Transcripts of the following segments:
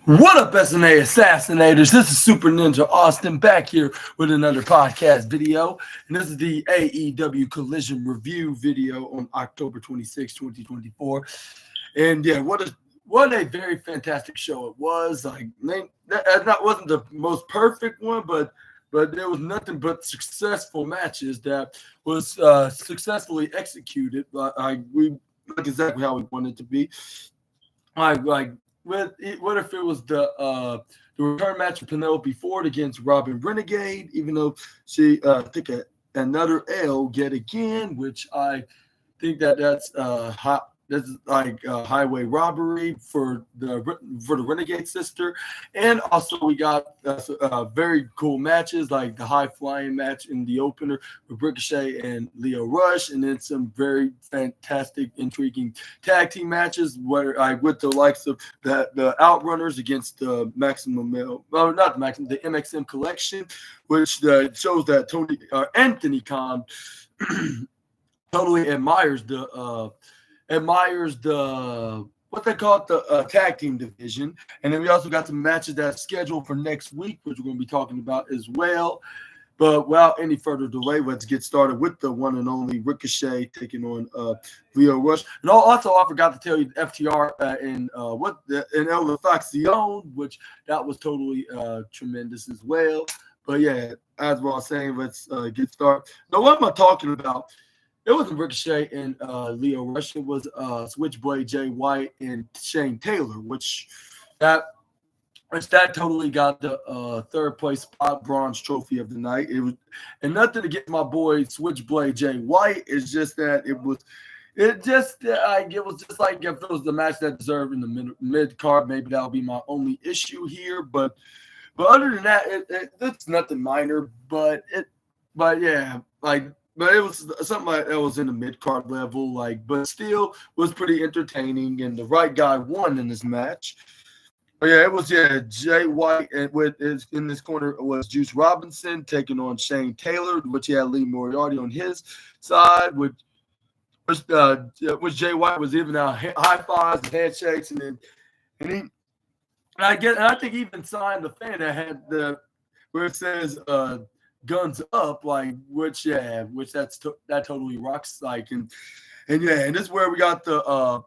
What up, SNA Assassinators? This is Super Ninja Austin back here with another podcast video. And this is the AEW Collision Review video on October 26, 2024. And yeah, what a very fantastic show it was. Like, that wasn't the most perfect one, but there was nothing but successful matches that was successfully executed. We like exactly how we wanted it to be. What if it was the return match of Penelope Ford against Robin Renegade, even though she took another L yet again, which I think that's highway robbery for the Renegade sister. And also we got very cool matches like the high flying match in the opener with Ricochet and Leo Rush, and then some very fantastic, intriguing tag team matches where with the likes of the Outrunners against the the MXM Collection, which shows that Anthony Khan totally admires the what they call it, the tag team division. And then we also got some matches that's scheduled for next week, which we're going to be talking about as well. But without any further delay, let's get started with the one and only Ricochet taking on Leo Rush. And also, I forgot to tell you the FTR in El Faccion, which that was totally tremendous as well. But yeah, as I was saying, let's get started. Now, what am I talking about? It wasn't Ricochet and Leo Rush. It was Switchblade Jay White and Shane Taylor, which that totally got the third place spot bronze trophy of the night. It was, and nothing against my boy Switchblade Jay White. It's just that it was just like if it was the match that deserved in the mid card, maybe that'll be my only issue here. But other than that, it's nothing minor. But yeah, But it was something like that was in the mid-card level, but still was pretty entertaining, and the right guy won in this match. But yeah, it was Jay White, and in this corner was Juice Robinson taking on Shane Taylor, which he had Lee Moriarty on his side, which Jay White was even out high fives and handshakes, and I think he even signed the fan that had where it says guns up, which that totally rocks, and this is where we got the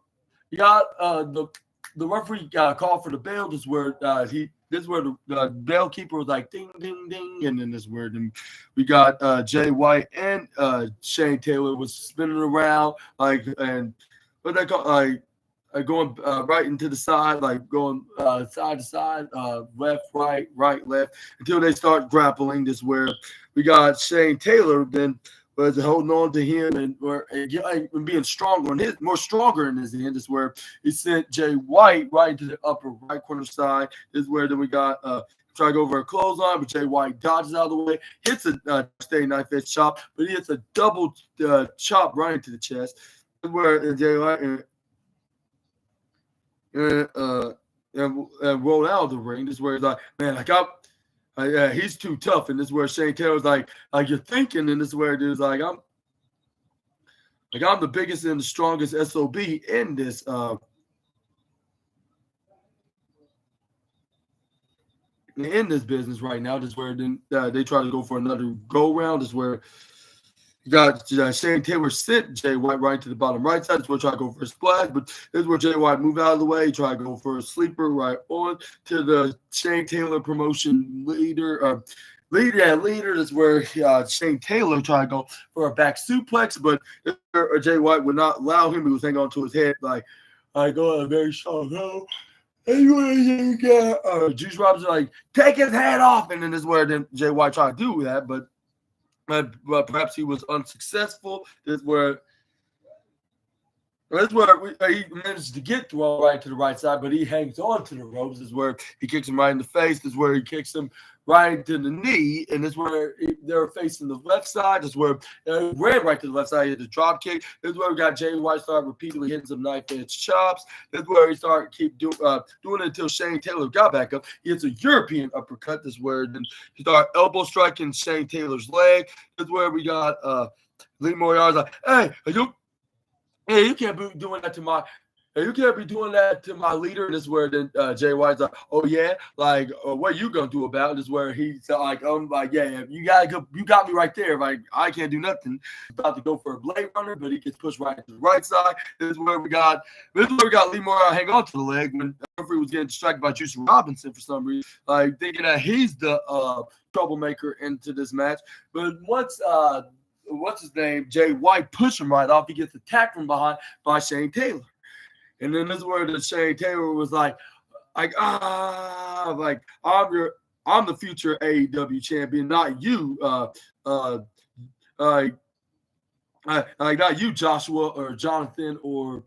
referee got called for the bell. This is where the bell keeper was like ding ding ding, and then this is where we got Jay White and Shane Taylor was spinning around and what they call going right into the side, going side to side, left, right, left, until they start grappling. This is where we got Shane Taylor then was holding on to him and being more stronger in his end. This is where he sent Jay White right into the upper right corner side. This is where then we got try to go over a clothesline, but Jay White dodges out of the way, hits a stay knife edge chop, but he hits a double chop right into the chest. This is where Jay White and rolled out of the ring. This is where he's like, man, he's too tough. And this is where Shane Taylor's like you're thinking, and this is where it is I'm the biggest and the strongest SOB in this business right now. This is where then they try to go for another go round. This is where you got Shane Taylor sent Jay White right to the bottom right side. This is where try to go for a splash, but this is where Jay White moved out of the way, try to go for a sleeper right on to the Shane Taylor promotion leader. This is where Shane Taylor tried to go for a back suplex, but Jay White would not allow him. He was hanging on to his head go a very strong hole. Anyway, you got Juice Robinson take his head off, and then this is where then Jay White tried to do that, but perhaps he was unsuccessful. This is where he managed to get thrown right to the right side, but he hangs on to the ropes. This is where he kicks him right in the face. This is where he kicks him right to the knee, and this is where they're facing the left side. This is where he ran right to the left side. He had the drop kick. This is where we got Jay White start repeatedly hitting some knife edge chops. This is where he started doing it until Shane Taylor got back up. He hits a European uppercut. This is where then he started elbow striking Shane Taylor's leg. This is where we got Lee Moriarty you can't be doing that to my And you can't be doing that to my leader. This is where then Jay White's like, oh yeah, like what you gonna do about it? This is where he's like, yeah, you got me right there. Like I can't do nothing. He's about to go for a blade runner, but he gets pushed right to the right side. This is where we got Lee Morrell hang on to the leg when the referee was getting distracted by Juice Robinson for some reason, like thinking that he's the troublemaker into this match. But once what's his name, Jay White pushed him right off, he gets attacked from behind by Shane Taylor. And then this is where the Shane Taylor was like I'm the future AEW champion, not you, not you, Joshua or Jonathan or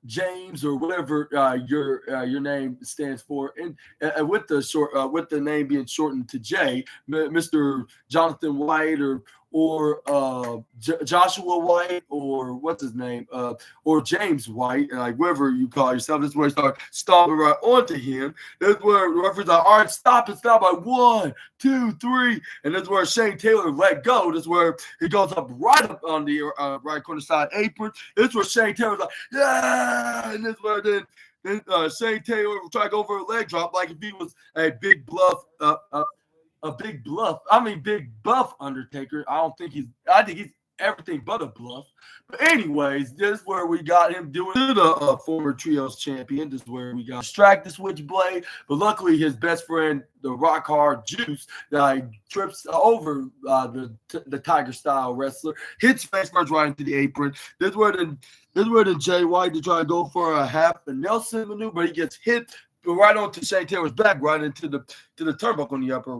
James or whatever your name stands for, and with the name being shortened to J, Mr. Jonathan White or Joshua White, or what's his name, or James White, like whoever you call yourself. This is where he started stomping right onto him. This is where the referee's like, all right, stop by 1, 2, 3. And this is where Shane Taylor let go. This is where he goes right up on the right corner side apron. This is where Shane Taylor's like, yeah. And this is where then Shane Taylor will try to go for a leg drop like if he was a big big buff Undertaker. I think he's everything but a bluff. But anyways, this is where we got him doing the former trios champion. This is where we got distract the Switchblade. But luckily, his best friend, the Rock Hard Juice, trips over the Tiger Style wrestler, hits face first right into the apron. This is where the Jay White to try to go for a half the Nelson maneuver, but he gets hit right onto Shane Taylor's back, right into the turnbuckle on the upper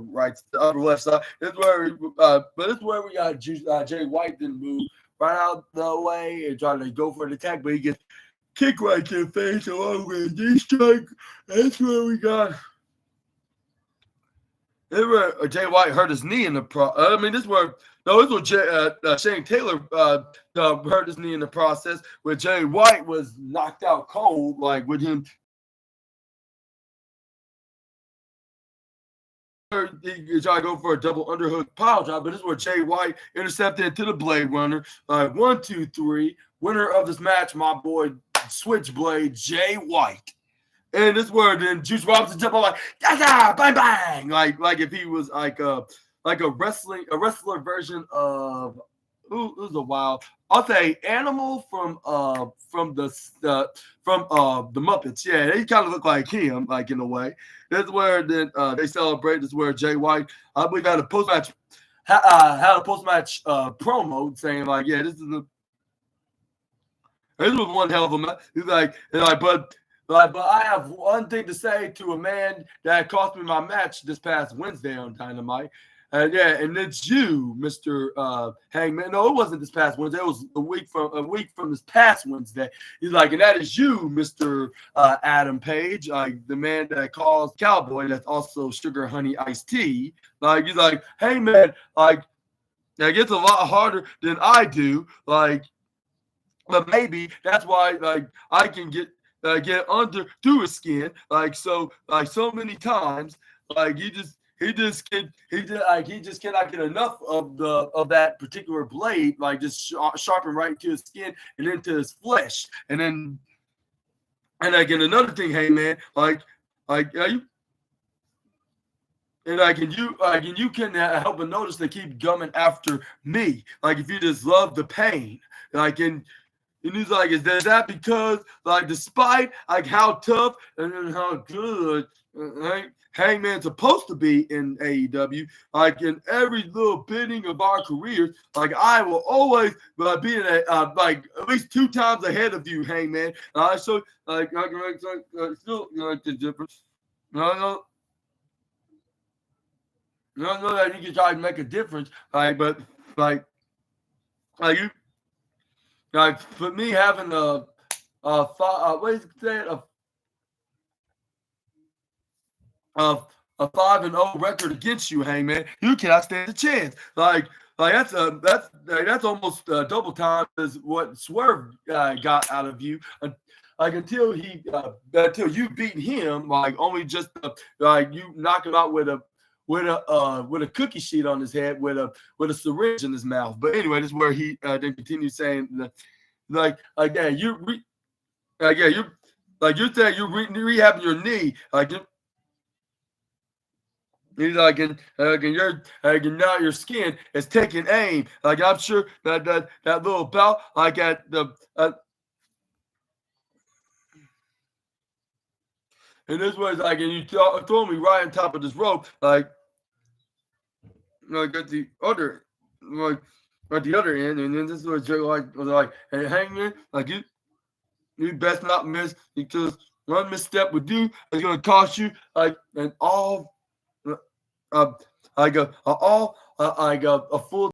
left side. This is where, we got Jay White then move right out the way and try to go for an attack, but he gets kicked right to the face along with a knee strike. That's where we got. This is where Jay White hurt his knee in the this is where Shane Taylor hurt his knee in the process, where Jay White was knocked out cold, like with him. He tried to go for a double underhook pile drive, but this is where Jay White intercepted into the Blade Runner. 1, 2, 3. Winner of this match, my boy Switchblade Jay White. And this is where then Juice Robinson jump on like bang bang, like if he was like a wrestler version of who's a wild. I'll say Animal from the Muppets. Yeah, they kind of look like him, like in a way. That's where then they celebrate. This is where Jay White, I believe, had a post match promo saying like, yeah, this was one hell of a match. He's like, but I have one thing to say to a man that cost me my match this past Wednesday on Dynamite. And it's you, Mr. Hangman. No, it wasn't this past Wednesday. It was a week from this past Wednesday. He's like, and that is you, Mr. Adam Page, like the man that calls Cowboy. That's also Sugar Honey Iced Tea. Like he's like, hey man, like that gets a lot harder than I do. Like, but maybe that's why like I can get under through his skin. Like so many times. Like he just cannot get enough of that particular blade, like just sharpen right into his skin and into his flesh. And again, another thing, hey man, you can help but notice they keep coming after me. Like if you just love the pain, like and he's like, is that because like despite like how tough and how good Hangman's supposed to be in AEW, like in every little bidding of our careers, like I will always be in like at least 2 times ahead of you, Hangman. So like still like the difference. No, that you can try to make a difference, but you like for me having a 5-0 record against you, Hangman, you cannot stand a chance. Like that's almost double time as what Swerve got out of you. Like until you beat him, like only just like you knock him out with a cookie sheet on his head with a syringe in his mouth. But anyway, this is where he then continues saying Yeah, you saying you're rehabbing your knee, he's now your skin is taking aim. Like I'm sure that little belt, like at the and this was like, and you throw me right on top of this rope, at the other, like at the other end, and then this was just like, hey, hangman, like you best not miss because one misstep with you is gonna cost you like an all, like a full